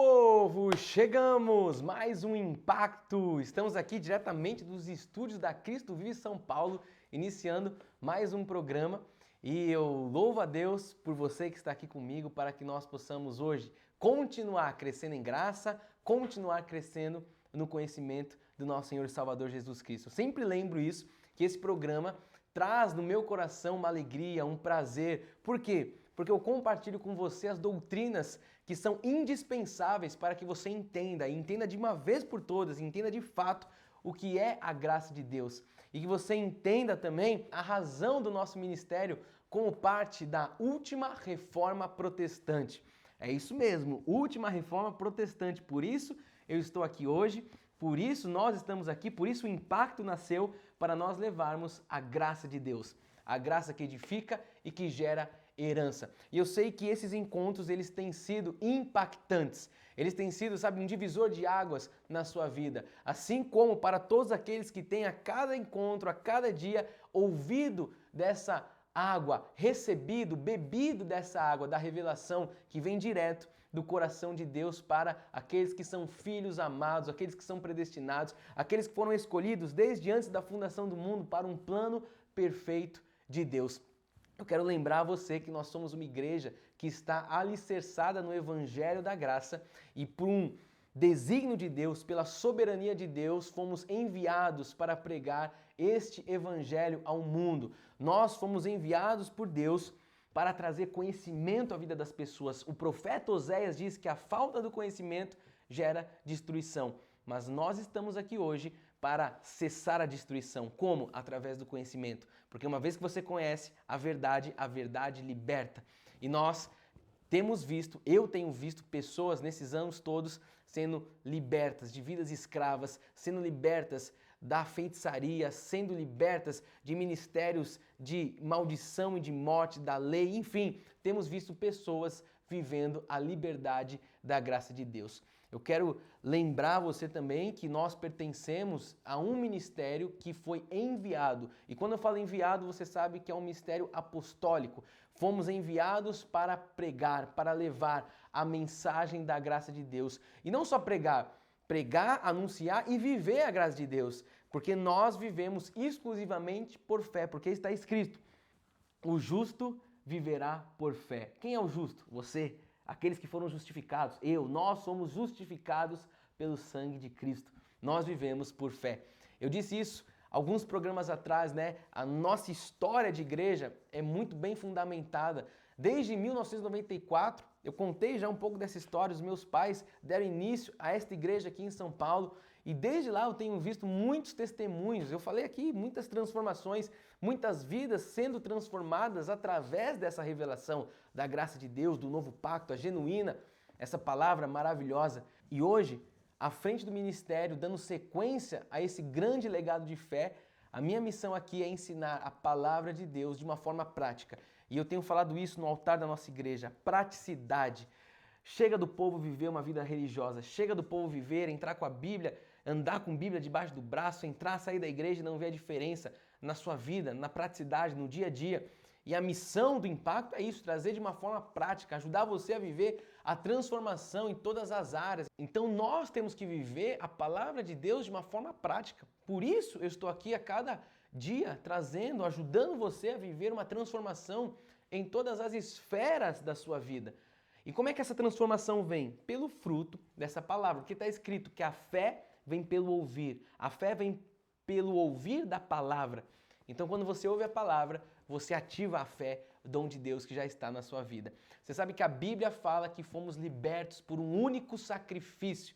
povo! Chegamos! Mais um impacto! Estamos aqui diretamente dos estúdios da Cristo Vive São Paulo, iniciando mais um programa. E eu louvo a Deus por você que está aqui comigo para que nós possamos hoje continuar crescendo em graça, continuar crescendo no conhecimento do nosso Senhor e Salvador Jesus Cristo. Eu sempre lembro isso, que esse programa traz no meu coração uma alegria, um prazer. Por quê? Porque eu compartilho com você as doutrinas que são indispensáveis para que você entenda, e entenda de uma vez por todas, entenda de fato o que é a graça de Deus. E que você entenda também a razão do nosso ministério como parte da última reforma protestante. É isso mesmo, última reforma protestante. Por isso eu estou aqui hoje, por isso nós estamos aqui, por isso o impacto nasceu para nós levarmos a graça de Deus. A graça que edifica e que gera herança. E eu sei que esses encontros, eles têm sido impactantes. Eles têm sido, sabe, um divisor de águas na sua vida. Assim como para todos aqueles que têm a cada encontro, a cada dia, ouvido dessa água, recebido, bebido dessa água, da revelação que vem direto do coração de Deus para aqueles que são filhos amados, aqueles que são predestinados, aqueles que foram escolhidos desde antes da fundação do mundo para um plano perfeito de Deus. Eu quero lembrar a você que nós somos uma igreja que está alicerçada no Evangelho da Graça e por um desígnio de Deus, pela soberania de Deus, fomos enviados para pregar este Evangelho ao mundo. Nós fomos enviados por Deus para trazer conhecimento à vida das pessoas. O profeta Oséias diz que a falta do conhecimento gera destruição. Mas nós estamos aqui hoje para cessar a destruição. Como? Através do conhecimento. Porque uma vez que você conhece a verdade liberta. E nós temos visto, eu tenho visto pessoas nesses anos todos sendo libertas de vidas escravas, sendo libertas da feitiçaria, sendo libertas de ministérios de maldição e de morte, da lei, enfim, temos visto pessoas vivendo a liberdade da graça de Deus. Eu quero lembrar você também que nós pertencemos a um ministério que foi enviado. E quando eu falo enviado, você sabe que é um ministério apostólico. Fomos enviados para pregar, para levar a mensagem da graça de Deus. E não só pregar, anunciar e viver a graça de Deus. Porque nós vivemos exclusivamente por fé, porque está escrito: o justo viverá por fé. Quem é o justo? Você. Aqueles que foram justificados, nós somos justificados pelo sangue de Cristo. Nós vivemos por fé. Eu disse isso alguns programas atrás, né? A nossa história de igreja é muito bem fundamentada. Desde 1994, eu contei já um pouco dessa história, os meus pais deram início a esta igreja aqui em São Paulo e desde lá eu tenho visto muitos testemunhos, eu falei aqui, muitas transformações, muitas vidas sendo transformadas através dessa revelação da graça de Deus, do novo pacto, a genuína, essa palavra maravilhosa. E hoje, à frente do ministério, dando sequência a esse grande legado de fé, a minha missão aqui é ensinar a palavra de Deus de uma forma prática. E eu tenho falado isso no altar da nossa igreja, praticidade. Chega do povo viver uma vida religiosa, chega do povo viver, entrar com a Bíblia, andar com a Bíblia debaixo do braço, entrar, sair da igreja e não ver a diferença na sua vida, na praticidade, no dia a dia. E a missão do impacto é isso, trazer de uma forma prática, ajudar você a viver a transformação em todas as áreas. Então nós temos que viver a palavra de Deus de uma forma prática. Por isso eu estou aqui a cada dia trazendo, ajudando você a viver uma transformação em todas as esferas da sua vida. E como é que essa transformação vem? Pelo fruto dessa palavra, porque está escrito que a fé vem pelo ouvir, a fé vem pelo ouvir da palavra. Então, quando você ouve a palavra, você ativa a fé, dom de Deus que já está na sua vida. Você sabe que a Bíblia fala que fomos libertos por um único sacrifício.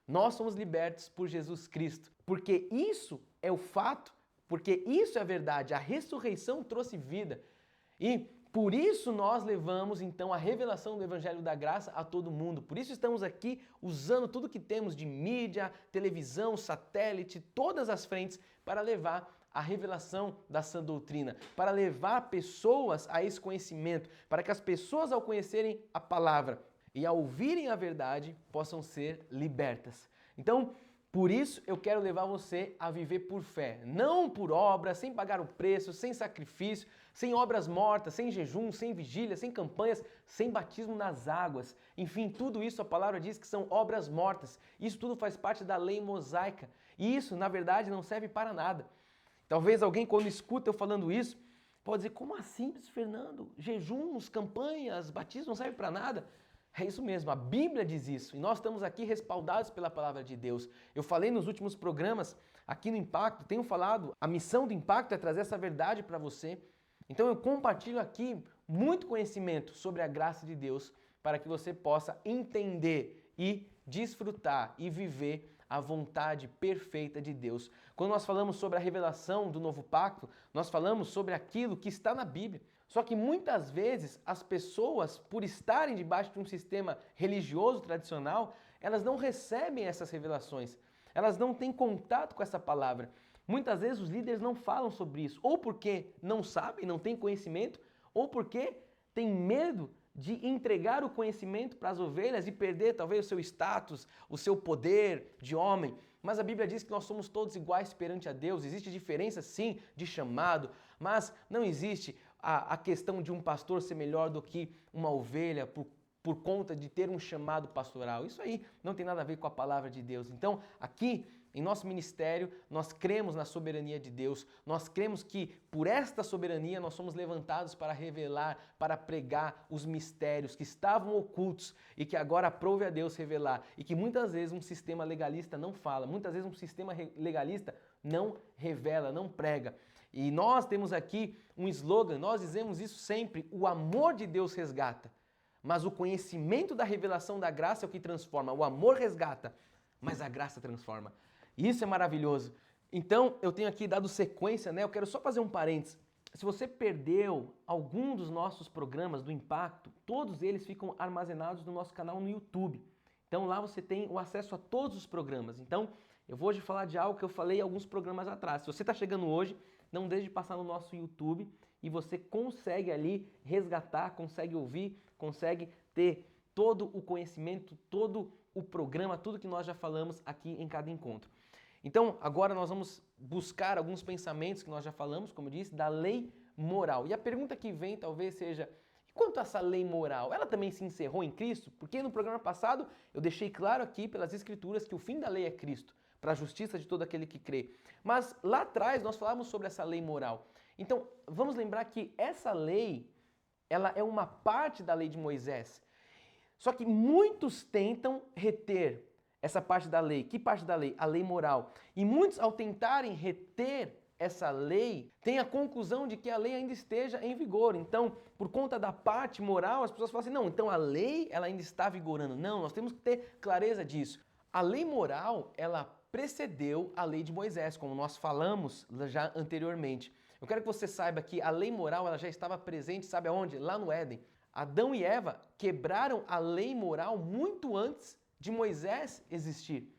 Nós somos libertos por Jesus Cristo, porque isso é o fato, porque isso é a verdade. A ressurreição trouxe vida. E por isso nós levamos então a revelação do Evangelho da Graça a todo mundo. Por isso estamos aqui usando tudo que temos de mídia, televisão, satélite, todas as frentes para levar a revelação da sã doutrina, para levar pessoas a esse conhecimento, para que as pessoas ao conhecerem a palavra e ao ouvirem a verdade possam ser libertas. Então, Por isso eu quero levar você a viver por fé, não por obra, sem pagar o preço, sem sacrifício, sem obras mortas, sem jejum, sem vigília, sem campanhas, sem batismo nas águas. Enfim, tudo isso a palavra diz que são obras mortas. Isso tudo faz parte da lei mosaica. E isso, na verdade, não serve para nada. Talvez alguém, quando escuta eu falando isso, pode dizer, como assim, Fernando? Jejuns, campanhas, batismo não serve para nada? É isso mesmo, a Bíblia diz isso e nós estamos aqui respaldados pela palavra de Deus. Eu falei nos últimos programas aqui no Impacto, tenho falado, a missão do Impacto é trazer essa verdade para você. Então eu compartilho aqui muito conhecimento sobre a graça de Deus para que você possa entender e desfrutar e viver a vontade perfeita de Deus. Quando nós falamos sobre a revelação do novo pacto, nós falamos sobre aquilo que está na Bíblia. Só que muitas vezes as pessoas, por estarem debaixo de um sistema religioso tradicional, elas não recebem essas revelações. Elas não têm contato com essa palavra. Muitas vezes os líderes não falam sobre isso, ou porque não sabem, não têm conhecimento, ou porque têm medo de entregar o conhecimento para as ovelhas e perder talvez o seu status, o seu poder de homem. Mas a Bíblia diz que nós somos todos iguais perante a Deus. Existe diferença sim de chamado, mas não existe a questão de um pastor ser melhor do que uma ovelha por conta de ter um chamado pastoral. Isso aí não tem nada a ver com a palavra de Deus. Então, aqui em nosso ministério, nós cremos na soberania de Deus, nós cremos que por esta soberania nós somos levantados para revelar, para pregar os mistérios que estavam ocultos e que agora aprove a Deus revelar e que muitas vezes um sistema legalista não fala, muitas vezes um sistema legalista não revela, não prega. E nós temos aqui um slogan, nós dizemos isso sempre, o amor de Deus resgata, mas o conhecimento da revelação da graça é o que transforma, o amor resgata, mas a graça transforma. Isso é maravilhoso. Então, eu tenho aqui dado sequência, né? Eu quero só fazer um parênteses. Se você perdeu algum dos nossos programas do Impacto, todos eles ficam armazenados no nosso canal no YouTube. Então, lá você tem o acesso a todos os programas. Então, eu vou hoje falar de algo que eu falei alguns programas atrás. Se você está chegando hoje, não deixe de passar no nosso YouTube e você consegue ali resgatar, consegue ouvir, consegue ter todo o conhecimento, todo o programa, tudo que nós já falamos aqui em cada encontro. Então, agora nós vamos buscar alguns pensamentos que nós já falamos, como eu disse, da lei moral. E a pergunta que vem talvez seja, e quanto a essa lei moral? Ela também se encerrou em Cristo? Porque no programa passado eu deixei claro aqui pelas Escrituras que o fim da lei é Cristo, para a justiça de todo aquele que crê. Mas lá atrás nós falamos sobre essa lei moral. Então, vamos lembrar que essa lei, ela é uma parte da lei de Moisés. Só que muitos tentam reter essa parte da lei. Que parte da lei? A lei moral. E muitos, ao tentarem reter essa lei, têm a conclusão de que a lei ainda esteja em vigor. Então, por conta da parte moral, as pessoas falam assim, não, então a lei ela ainda está vigorando. Não, nós temos que ter clareza disso. A lei moral, ela precedeu a lei de Moisés, como nós falamos já anteriormente. Eu quero que você saiba que a lei moral ela já estava presente, sabe aonde? Lá no Éden. Adão e Eva quebraram a lei moral muito antes de Moisés existir.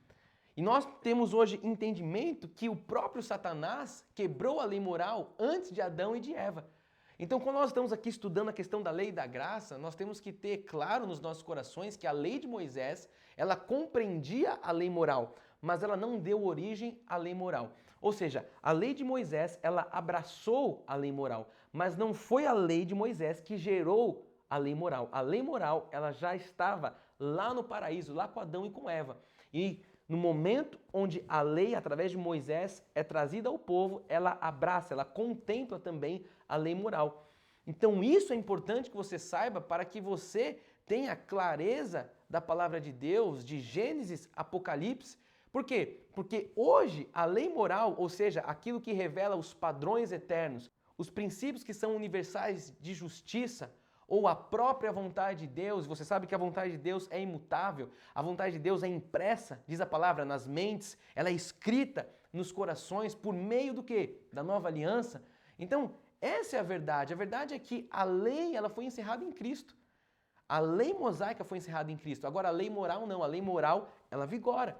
E nós temos hoje entendimento que o próprio Satanás quebrou a lei moral antes de Adão e de Eva. Então, quando nós estamos aqui estudando a questão da lei e da graça, nós temos que ter claro nos nossos corações que a lei de Moisés, ela compreendia a lei moral, mas ela não deu origem à lei moral. Ou seja, a lei de Moisés, ela abraçou a lei moral, mas não foi a lei de Moisés que gerou a lei moral. A lei moral, ela já estava lá no paraíso, lá com Adão e com Eva. E no momento onde a lei, através de Moisés, é trazida ao povo, ela abraça, ela contempla também a lei moral. Então isso é importante que você saiba para que você tenha clareza da palavra de Deus, de Gênesis, Apocalipse. Por quê? Porque hoje a lei moral, ou seja, aquilo que revela os padrões eternos, os princípios que são universais de justiça, ou a própria vontade de Deus, você sabe que a vontade de Deus é imutável, a vontade de Deus é impressa, diz a palavra, nas mentes, ela é escrita nos corações por meio do quê? Da nova aliança. Então, essa é a verdade é que a lei ela foi encerrada em Cristo. A lei mosaica foi encerrada em Cristo, agora a lei moral não, a lei moral ela vigora.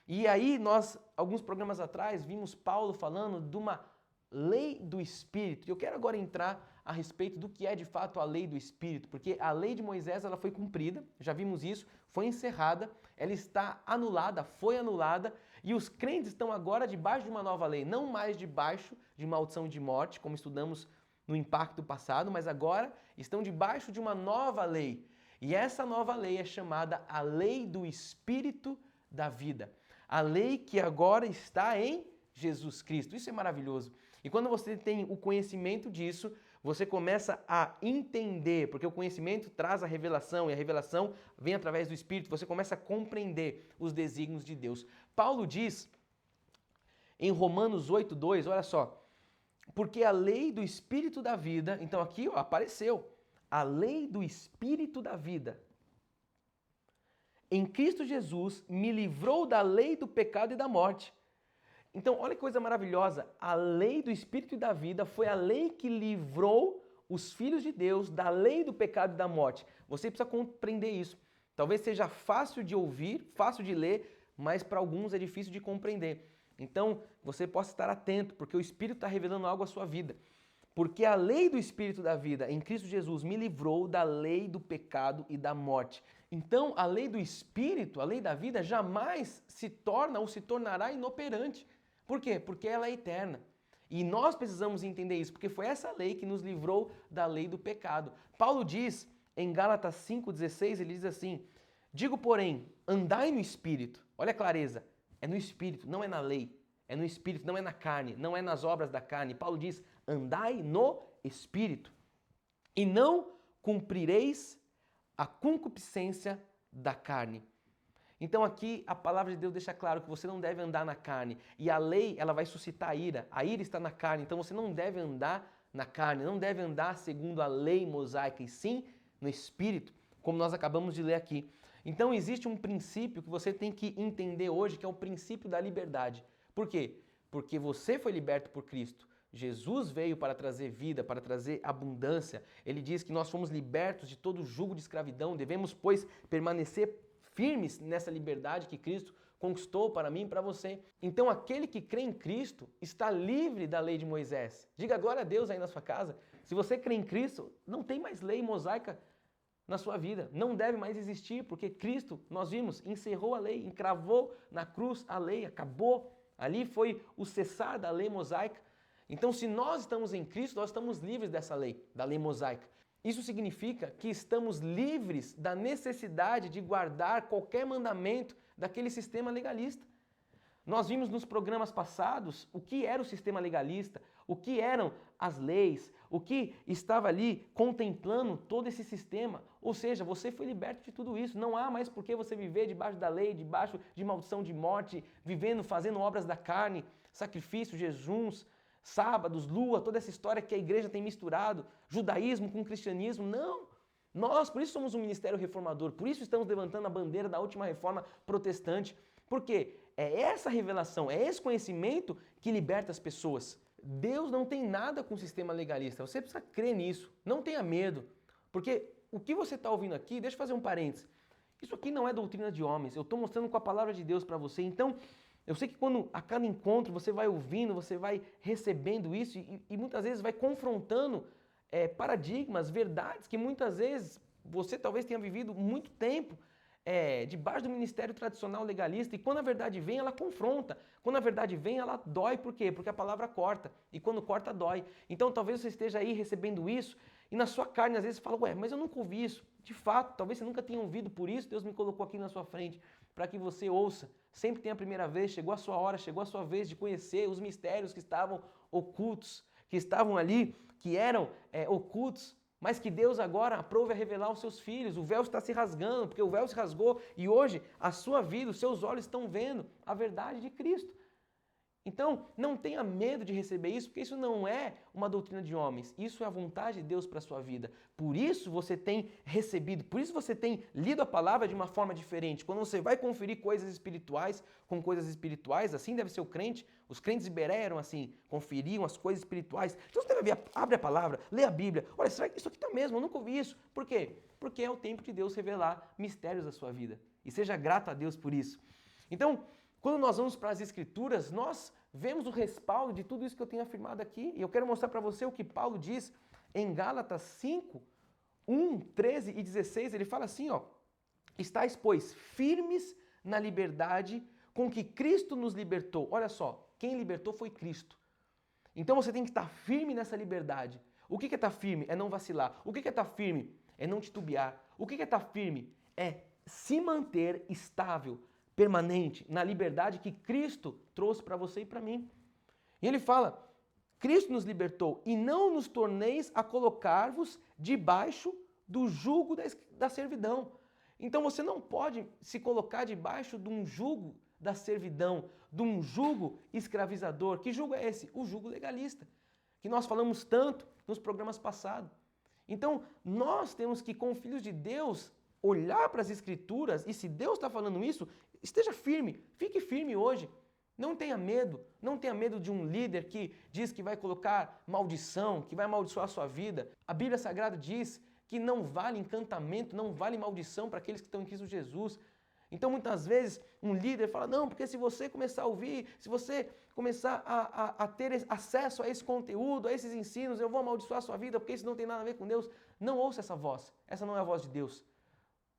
E aí nós, alguns programas atrás, vimos Paulo falando de uma lei do Espírito. E eu quero agora entrar a respeito do que é de fato a lei do Espírito, porque a lei de Moisés ela foi cumprida, já vimos isso, foi encerrada, ela está anulada, foi anulada, E os crentes estão agora debaixo de uma nova lei, não mais debaixo de maldição de morte, como estudamos no impacto passado, mas agora estão debaixo de uma nova lei. E essa nova lei é chamada a lei do Espírito da vida. A lei que agora está em Jesus Cristo. Isso é maravilhoso. E quando você tem o conhecimento disso, você começa a entender, porque o conhecimento traz a revelação e a revelação vem através do Espírito, você começa a compreender os desígnios de Deus. Paulo diz em Romanos 8:2, olha só, porque a lei do Espírito da vida, então aqui ó, apareceu, a lei do Espírito da vida, em Cristo Jesus me livrou da lei do pecado e da morte. Então, olha que coisa maravilhosa, a lei do Espírito e da vida foi a lei que livrou os filhos de Deus da lei do pecado e da morte. Você precisa compreender isso. Talvez seja fácil de ouvir, fácil de ler, mas para alguns é difícil de compreender. Então, você possa estar atento, porque o Espírito está revelando algo à sua vida. Porque a lei do Espírito da vida em Cristo Jesus me livrou da lei do pecado e da morte. Então, a lei do Espírito, a lei da vida, jamais se torna ou se tornará inoperante. Por quê? Porque ela é eterna. E nós precisamos entender isso, porque foi essa lei que nos livrou da lei do pecado. Paulo diz em Gálatas 5,16, ele diz assim, digo, porém, andai no Espírito. Olha a clareza, é no Espírito, não é na lei. É no Espírito, não é na carne, não é nas obras da carne. Paulo diz, andai no Espírito. E não cumprireis a concupiscência da carne. Então aqui a palavra de Deus deixa claro que você não deve andar na carne. E a lei, ela vai suscitar a ira. A ira está na carne, então você não deve andar na carne, não deve andar segundo a lei mosaica, e sim no Espírito, como nós acabamos de ler aqui. Então existe um princípio que você tem que entender hoje, que é o princípio da liberdade. Por quê? Porque você foi liberto por Cristo. Jesus veio para trazer vida, para trazer abundância. Ele diz que nós fomos libertos de todo jugo de escravidão, devemos, pois, permanecer firmes nessa liberdade que Cristo conquistou para mim e para você. Então aquele que crê em Cristo está livre da lei de Moisés. Diga glória a Deus aí na sua casa. Se você crê em Cristo, não tem mais lei mosaica na sua vida. Não deve mais existir, porque Cristo, nós vimos, encerrou a lei, encravou na cruz a lei, acabou. Ali foi o cessar da lei mosaica. Então se nós estamos em Cristo, nós estamos livres dessa lei, da lei mosaica. Isso significa que estamos livres da necessidade de guardar qualquer mandamento daquele sistema legalista. Nós vimos nos programas passados o que era o sistema legalista, o que eram as leis, o que estava ali contemplando todo esse sistema. Ou seja, você foi liberto de tudo isso. Não há mais por que você viver debaixo da lei, debaixo de maldição de morte, vivendo, fazendo obras da carne, sacrifícios, jejuns, sábados, lua, toda essa história que a igreja tem misturado, judaísmo com cristianismo. Não! Nós, por isso somos um ministério reformador, por isso estamos levantando a bandeira da última reforma protestante, porque é essa revelação, é esse conhecimento que liberta as pessoas. Deus não tem nada com o sistema legalista, você precisa crer nisso, não tenha medo, porque o que você está ouvindo aqui, deixa eu fazer um parênteses, isso aqui não é doutrina de homens, eu estou mostrando com a palavra de Deus para você, então eu sei que quando a cada encontro você vai ouvindo, você vai recebendo isso e muitas vezes vai confrontando paradigmas, verdades que muitas vezes você talvez tenha vivido muito tempo debaixo do ministério tradicional legalista, e quando a verdade vem, ela confronta. Quando a verdade vem, ela dói. Por quê? Porque a palavra corta, e quando corta, dói. Então talvez você esteja aí recebendo isso, e na sua carne às vezes você fala, ué, mas eu nunca ouvi isso. De fato, talvez você nunca tenha ouvido, por isso Deus me colocou aqui na sua frente, para que você ouça. Sempre tem a primeira vez, chegou a sua hora, chegou a sua vez de conhecer os mistérios que estavam ocultos, que estavam ali, que eram ocultos, mas que Deus agora aprove a revelar aos seus filhos. O véu está se rasgando, porque o véu se rasgou e hoje a sua vida, os seus olhos estão vendo a verdade de Cristo. Então, não tenha medo de receber isso, porque isso não é uma doutrina de homens. Isso é a vontade de Deus para a sua vida. Por isso você tem recebido, por isso você tem lido a palavra de uma forma diferente. Quando você vai conferir coisas espirituais com coisas espirituais, assim deve ser o crente. Os crentes de Bereia eram assim, conferiam as coisas espirituais. Então você deve abre a palavra, lê a Bíblia. Olha, será que isso aqui está mesmo? Eu nunca ouvi isso. Por quê? Porque é o tempo de Deus revelar mistérios da sua vida. E seja grato a Deus por isso. Então, quando nós vamos para as Escrituras, nós vemos o respaldo de tudo isso que eu tenho afirmado aqui. E eu quero mostrar para você o que Paulo diz em Gálatas 5, 1, 13 e 16. Ele fala assim, ó, estáis, pois, firmes na liberdade com que Cristo nos libertou. Olha só, quem libertou foi Cristo. Então você tem que estar firme nessa liberdade. O que é estar firme? É não vacilar. O que é estar firme? É não titubear. O que é estar firme? É se manter estável, permanente, na liberdade que Cristo trouxe para você e para mim. E ele fala, Cristo nos libertou e não nos torneis a colocar-vos debaixo do jugo da servidão. Então você não pode se colocar debaixo de um jugo da servidão, de um jugo escravizador. Que jugo é esse? O jugo legalista, que nós falamos tanto nos programas passados. Então nós temos que, como filhos de Deus, olhar para as Escrituras e se Deus está falando isso, esteja firme, fique firme hoje. Não tenha medo de um líder que diz que vai colocar maldição, que vai amaldiçoar a sua vida. A Bíblia Sagrada diz que não vale encantamento, não vale maldição para aqueles que estão em Cristo Jesus. Então muitas vezes um líder fala, não, porque se você começar a ouvir, se você começar a ter acesso a esse conteúdo, a esses ensinos, eu vou amaldiçoar a sua vida, porque isso não tem nada a ver com Deus. Não ouça essa voz, essa não é a voz de Deus.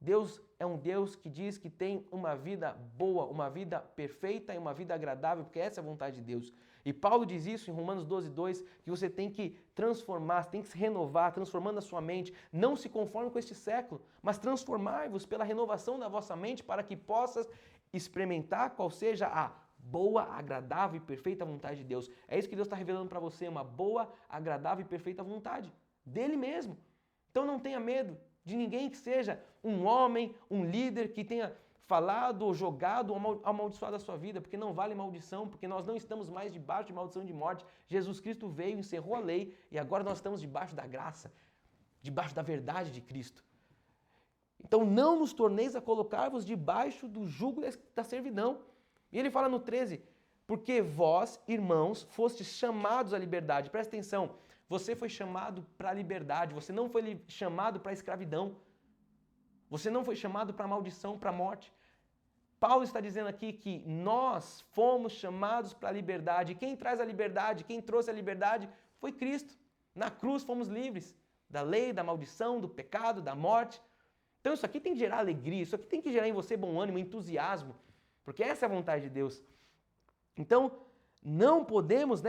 Deus é um Deus que diz que tem uma vida boa, uma vida perfeita e uma vida agradável, porque essa é a vontade de Deus. E Paulo diz isso em Romanos 12:2, que você tem que transformar, tem que se renovar, transformando a sua mente. Não se conforme com este século, mas transformai-vos pela renovação da vossa mente para que possas experimentar qual seja a boa, agradável e perfeita vontade de Deus. É isso que Deus está revelando para você, uma boa, agradável e perfeita vontade dele mesmo. Então não tenha medo de ninguém que seja um homem, um líder que tenha falado ou jogado ou amaldiçoado a sua vida, porque não vale maldição, porque nós não estamos mais debaixo de maldição de morte. Jesus Cristo veio, encerrou a lei e agora nós estamos debaixo da graça, debaixo da verdade de Cristo. Então não nos torneis a colocar-vos debaixo do jugo da servidão. E ele fala no 13, porque vós, irmãos, fostes chamados à liberdade. Presta atenção, você foi chamado para a liberdade, você não foi chamado para a escravidão. Você não foi chamado para a maldição, para a morte. Paulo está dizendo aqui que nós fomos chamados para a liberdade. Quem traz a liberdade, quem trouxe a liberdade foi Cristo. Na cruz fomos livres da lei, da maldição, do pecado, da morte. Então isso aqui tem que gerar alegria, isso aqui tem que gerar em você bom ânimo, entusiasmo, porque essa é a vontade de Deus. Então não podemos,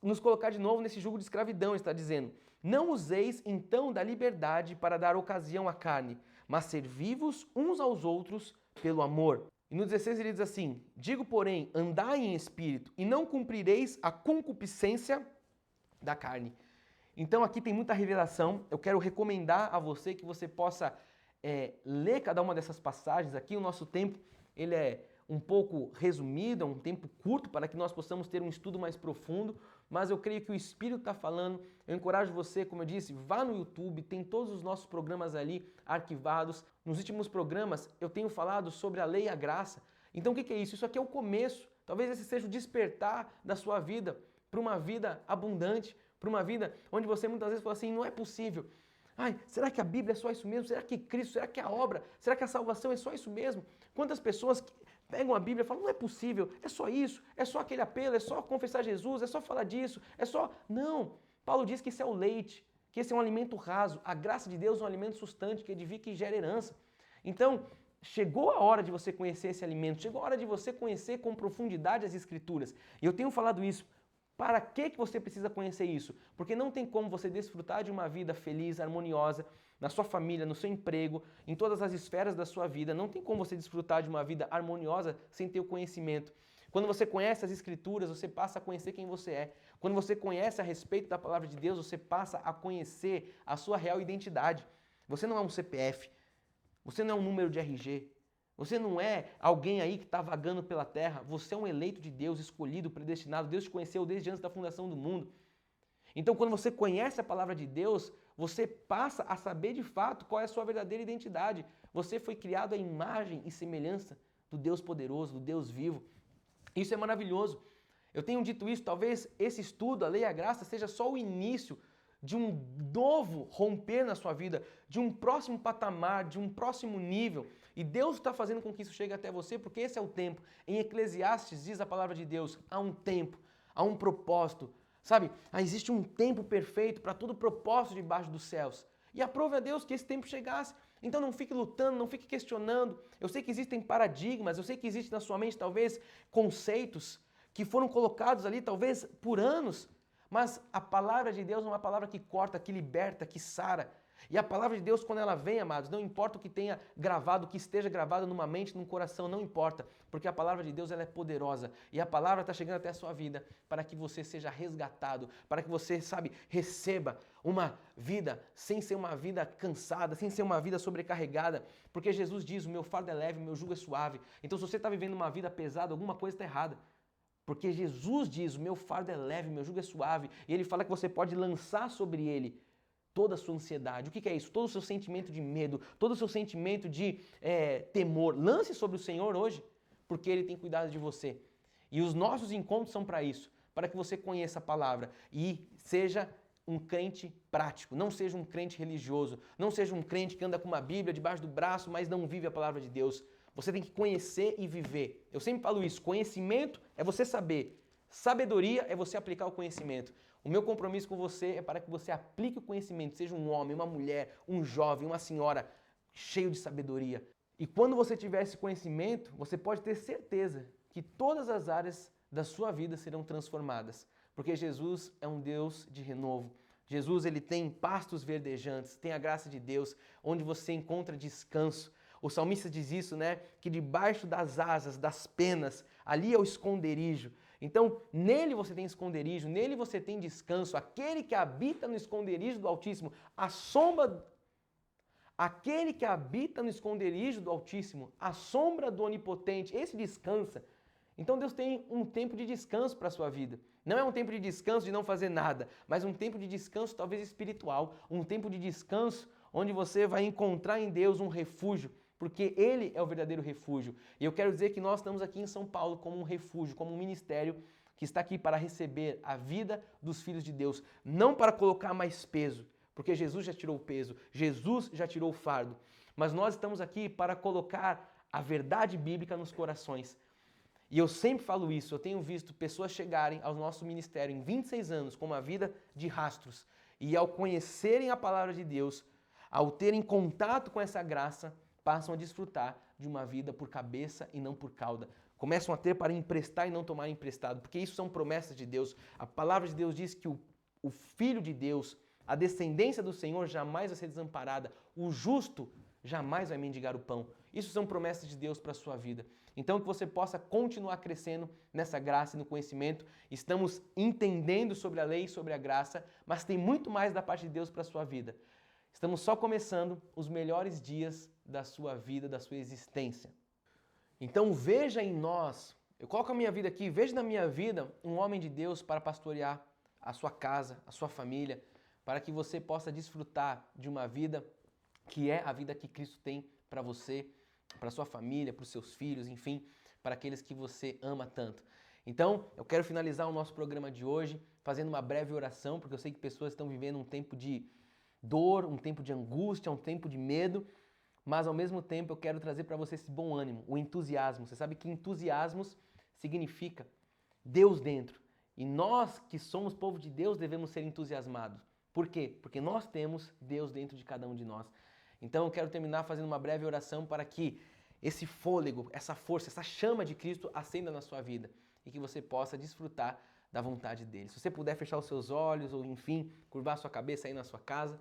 nos colocar de novo nesse jugo de escravidão, está dizendo. Não useis então da liberdade para dar ocasião à carne, mas servi-vos uns aos outros pelo amor. E no 16 ele diz assim, digo porém, andai em espírito e não cumprireis a concupiscência da carne. Então aqui tem muita revelação, eu quero recomendar a você que você possa ler cada uma dessas passagens aqui, o nosso tempo ele é um pouco resumido, é um tempo curto para que nós possamos ter um estudo mais profundo, mas eu creio que o Espírito está falando. Eu encorajo você, como eu disse, vá no YouTube, tem todos os nossos programas ali arquivados. Nos últimos programas eu tenho falado sobre a lei e a graça. Então o que é isso? Isso aqui é o começo. Talvez esse seja o despertar da sua vida para uma vida abundante, para uma vida onde você muitas vezes fala assim, não é possível. Ai, será que a Bíblia é só isso mesmo? Será que Cristo, será que a obra, será que a salvação é só isso mesmo? Quantas pessoas pegam a Bíblia e falam, não é possível, é só isso, é só aquele apelo, é só confessar Jesus, é só falar disso, é só... Não, Paulo diz que isso é o leite, que esse é um alimento raso, a graça de Deus é um alimento sustante, que edifica e gera herança. Então, chegou a hora de você conhecer esse alimento, chegou a hora de você conhecer com profundidade as Escrituras. E eu tenho falado isso. Para que você precisa conhecer isso? Porque não tem como você desfrutar de uma vida feliz, harmoniosa, na sua família, no seu emprego, em todas as esferas da sua vida. Não tem como você desfrutar de uma vida harmoniosa sem ter o conhecimento. Quando você conhece as Escrituras, você passa a conhecer quem você é. Quando você conhece a respeito da palavra de Deus, você passa a conhecer a sua real identidade. Você não é um CPF, você não é um número de RG, você não é alguém aí que está vagando pela terra. Você é um eleito de Deus, escolhido, predestinado. Deus te conheceu desde antes da fundação do mundo. Então, quando você conhece a palavra de Deus, você passa a saber de fato qual é a sua verdadeira identidade. Você foi criado à imagem e semelhança do Deus poderoso, do Deus vivo. Isso é maravilhoso. Eu tenho dito isso, talvez esse estudo, a lei e a graça, seja só o início de um novo romper na sua vida, de um próximo patamar, de um próximo nível. E Deus está fazendo com que isso chegue até você, porque esse é o tempo. Em Eclesiastes diz a palavra de Deus, há um tempo, há um propósito. Sabe, existe um tempo perfeito para todo propósito debaixo dos céus. E aprove a Deus que esse tempo chegasse. Então não fique lutando, não fique questionando. Eu sei que existem paradigmas, eu sei que existe na sua mente talvez conceitos que foram colocados ali talvez por anos, mas a palavra de Deus é uma palavra que corta, que liberta, que sara. E a palavra de Deus, quando ela vem, amados, não importa o que tenha gravado, o que esteja gravado numa mente, num coração, não importa, porque a palavra de Deus ela é poderosa e a palavra está chegando até a sua vida para que você seja resgatado, para que você, sabe, receba uma vida sem ser uma vida cansada, sem ser uma vida sobrecarregada, porque Jesus diz, o meu fardo é leve, o meu jugo é suave. Então se você está vivendo uma vida pesada, alguma coisa está errada. Porque Jesus diz, o meu fardo é leve, o meu jugo é suave, e ele fala que você pode lançar sobre ele toda a sua ansiedade. O que é isso? Todo o seu sentimento de medo, todo o seu sentimento de temor. Lance sobre o Senhor hoje, porque Ele tem cuidado de você. E os nossos encontros são para isso, para que você conheça a palavra e seja um crente prático, não seja um crente religioso, não seja um crente que anda com uma Bíblia debaixo do braço, mas não vive a palavra de Deus. Você tem que conhecer e viver. Eu sempre falo isso, conhecimento é você saber, sabedoria é você aplicar o conhecimento. O meu compromisso com você é para que você aplique o conhecimento, seja um homem, uma mulher, um jovem, uma senhora, cheio de sabedoria. E quando você tiver esse conhecimento, você pode ter certeza que todas as áreas da sua vida serão transformadas. Porque Jesus é um Deus de renovo. Jesus ele tem pastos verdejantes, tem a graça de Deus, onde você encontra descanso. O salmista diz isso, né? Que debaixo das asas, das penas, ali é o esconderijo. Então, nele você tem esconderijo, nele você tem descanso. Aquele que habita no esconderijo do Altíssimo, aquele que habita no esconderijo do Altíssimo, a sombra do Onipotente, esse descansa. Então Deus tem um tempo de descanso para a sua vida. Não é um tempo de descanso de não fazer nada, mas um tempo de descanso talvez espiritual, um tempo de descanso onde você vai encontrar em Deus um refúgio, porque Ele é o verdadeiro refúgio. E eu quero dizer que nós estamos aqui em São Paulo como um refúgio, como um ministério que está aqui para receber a vida dos filhos de Deus, não para colocar mais peso, porque Jesus já tirou o peso, Jesus já tirou o fardo, mas nós estamos aqui para colocar a verdade bíblica nos corações. E eu sempre falo isso, eu tenho visto pessoas chegarem ao nosso ministério em 26 anos com uma vida de rastros, e ao conhecerem a palavra de Deus, ao terem contato com essa graça, passam a desfrutar de uma vida por cabeça e não por cauda. Começam a ter para emprestar e não tomar emprestado, porque isso são promessas de Deus. A palavra de Deus diz que o Filho de Deus, a descendência do Senhor jamais vai ser desamparada. O justo jamais vai mendigar o pão. Isso são promessas de Deus para a sua vida. Então que você possa continuar crescendo nessa graça e no conhecimento. Estamos entendendo sobre a lei e sobre a graça, mas tem muito mais da parte de Deus para a sua vida. Estamos só começando os melhores dias da sua vida, da sua existência. Então veja em nós, eu coloco a minha vida aqui, veja na minha vida um homem de Deus para pastorear a sua casa, a sua família, para que você possa desfrutar de uma vida que é a vida que Cristo tem para você, para sua família, para os seus filhos, enfim, para aqueles que você ama tanto. Então, eu quero finalizar o nosso programa de hoje fazendo uma breve oração, porque eu sei que pessoas estão vivendo um tempo de dor, um tempo de angústia, um tempo de medo, mas ao mesmo tempo eu quero trazer para você esse bom ânimo, o entusiasmo. Você sabe que entusiasmos significa Deus dentro. E nós que somos povo de Deus devemos ser entusiasmados. Por quê? Porque nós temos Deus dentro de cada um de nós. Então eu quero terminar fazendo uma breve oração para que esse fôlego, essa força, essa chama de Cristo acenda na sua vida e que você possa desfrutar da vontade dele. Se você puder fechar os seus olhos ou enfim, curvar sua cabeça aí na sua casa.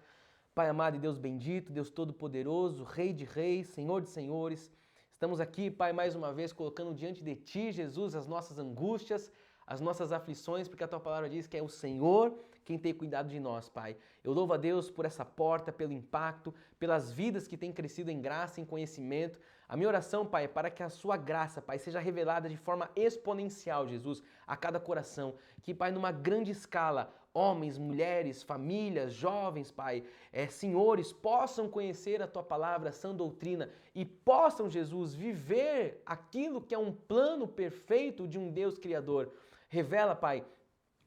Pai amado e Deus bendito, Deus todo-poderoso, Rei de reis, Senhor de senhores, estamos aqui, Pai, mais uma vez colocando diante de Ti, Jesus, as nossas angústias, as nossas aflições, porque a Tua palavra diz que é o Senhor quem tem cuidado de nós, Pai. Eu louvo a Deus por essa porta, pelo impacto, pelas vidas que têm crescido em graça, em conhecimento. A minha oração, Pai, é para que a Sua graça, Pai, seja revelada de forma exponencial, Jesus, a cada coração. Que, Pai, numa grande escala, homens, mulheres, famílias, jovens, Pai, senhores, possam conhecer a Tua palavra, a sã doutrina e possam, Jesus, viver aquilo que é um plano perfeito de um Deus Criador. Revela, Pai,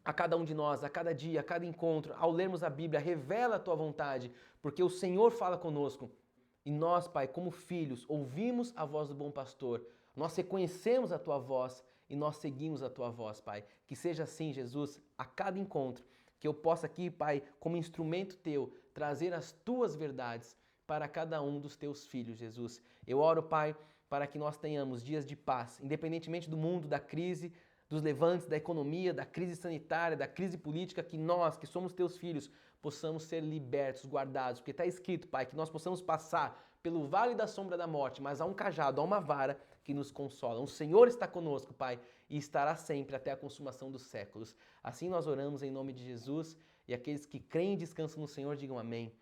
a cada um de nós, a cada dia, a cada encontro, ao lermos a Bíblia, revela a Tua vontade, porque o Senhor fala conosco. E nós, Pai, como filhos, ouvimos a voz do bom pastor, nós reconhecemos a Tua voz e nós seguimos a Tua voz, Pai. Que seja assim, Jesus, a cada encontro, que eu possa aqui, Pai, como instrumento Teu, trazer as Tuas verdades para cada um dos Teus filhos, Jesus. Eu oro, Pai, para que nós tenhamos dias de paz, independentemente do mundo, da crise, dos levantes, da economia, da crise sanitária, da crise política, que nós, que somos Teus filhos, possamos ser libertos, guardados, porque está escrito, Pai, que nós possamos passar pelo vale da sombra da morte, mas há um cajado, há uma vara que nos consola. O Senhor está conosco, Pai, e estará sempre até a consumação dos séculos. Assim nós oramos em nome de Jesus, e aqueles que creem e descansam no Senhor digam amém.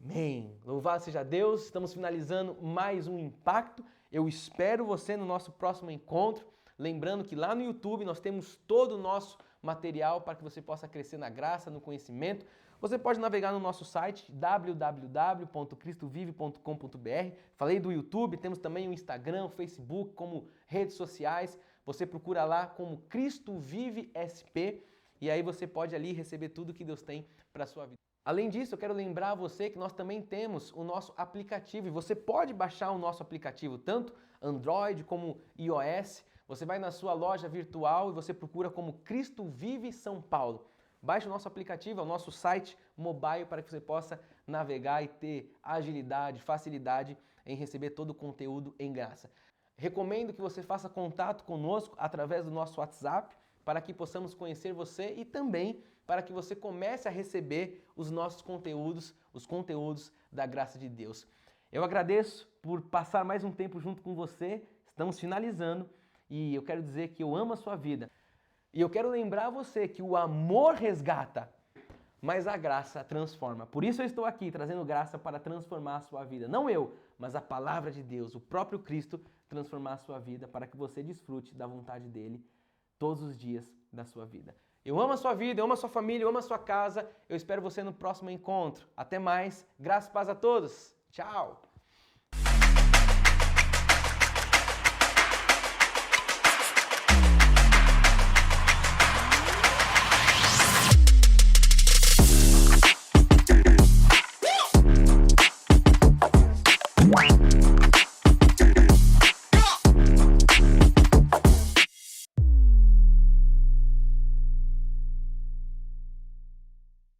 Amém. Louvado seja Deus. Estamos finalizando mais um Impacto. Eu espero você no nosso próximo encontro. Lembrando que lá no YouTube nós temos todo o nosso material para que você possa crescer na graça, no conhecimento. Você pode navegar no nosso site www.cristovive.com.br. Falei do YouTube, temos também o Instagram, o Facebook, como redes sociais. Você procura lá como Cristo Vive SP e aí você pode ali receber tudo que Deus tem para a sua vida. Além disso, eu quero lembrar você que nós também temos o nosso aplicativo e você pode baixar o nosso aplicativo, tanto Android como iOS. Você vai na sua loja virtual e você procura como Cristo Vive São Paulo. Baixe o nosso aplicativo, é o nosso site mobile para que você possa navegar e ter agilidade, facilidade em receber todo o conteúdo em graça. Recomendo que você faça contato conosco através do nosso WhatsApp para que possamos conhecer você e também para que você comece a receber os nossos conteúdos, os conteúdos da graça de Deus. Eu agradeço por passar mais um tempo junto com você, estamos finalizando e eu quero dizer que eu amo a sua vida. E eu quero lembrar você que o amor resgata, mas a graça transforma. Por isso eu estou aqui trazendo graça para transformar a sua vida. Não eu, mas a palavra de Deus, o próprio Cristo, transformar a sua vida para que você desfrute da vontade dele todos os dias da sua vida. Eu amo a sua vida, eu amo a sua família, eu amo a sua casa. Eu espero você no próximo encontro. Até mais. Graça e paz a todos. Tchau.